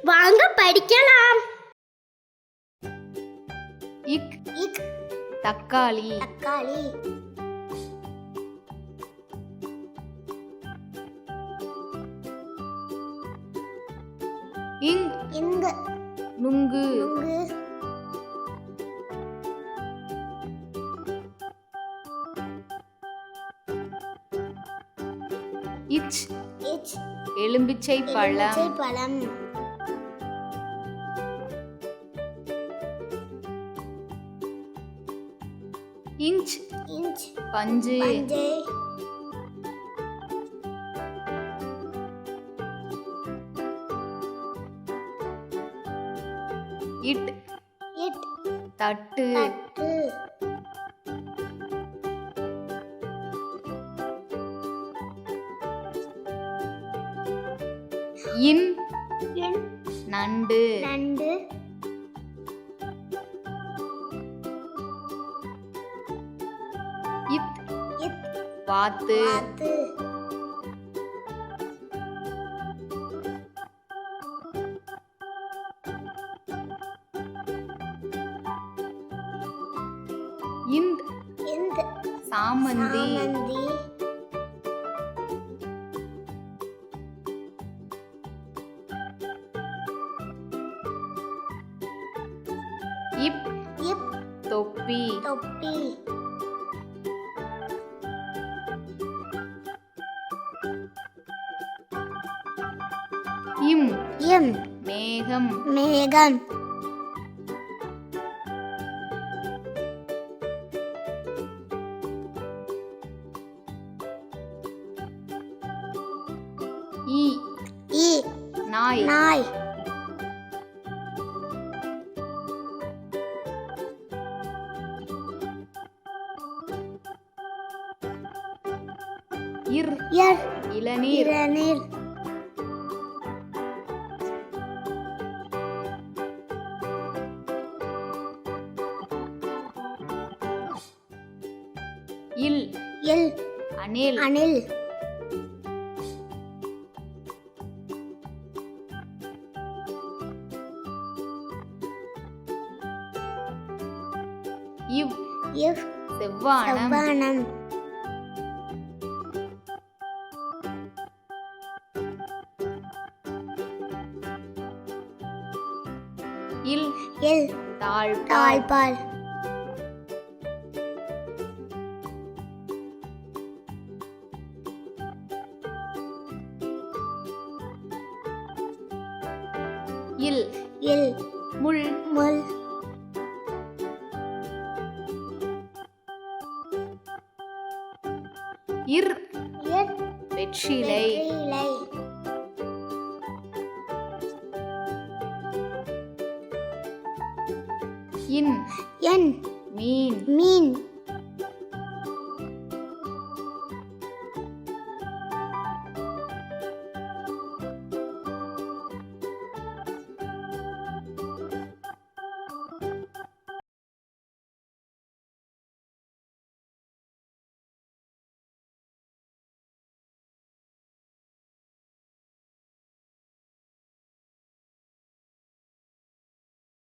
வாங்க படிக்கலாம். இக் இக் தக்காளி தக்காளி. இங் இங்கு நுங்கு நுங்கு. இச் இச் எலும்பிச்சை பழம் பழம். இஞ்ச் இஞ்ச் பஞ்சு பஞ்சு. இட் இட் தட்டு தட்டு. இன் இன் நண்டு நண்டு. இத் இத் வாத்து வாத்து. இந்த் இந்த் சாமந்தி சாமந்தி. இப் இப் தொப்பி தொப்பி. இம் இம் மேகம் மேகம். இ இ நாய் நாய். இர் இர் இளநீர் இளநீர். இல் இல் அணில் அணில். இவ் இவ் செவ்வானம் செவ்வானம். இல் இல் தாழ்பால் தாழ்பால். இல் இல் முள் முள். இர் இர் வெற்றிலை வெற்றிலை. இன் என் மீன் மீன்.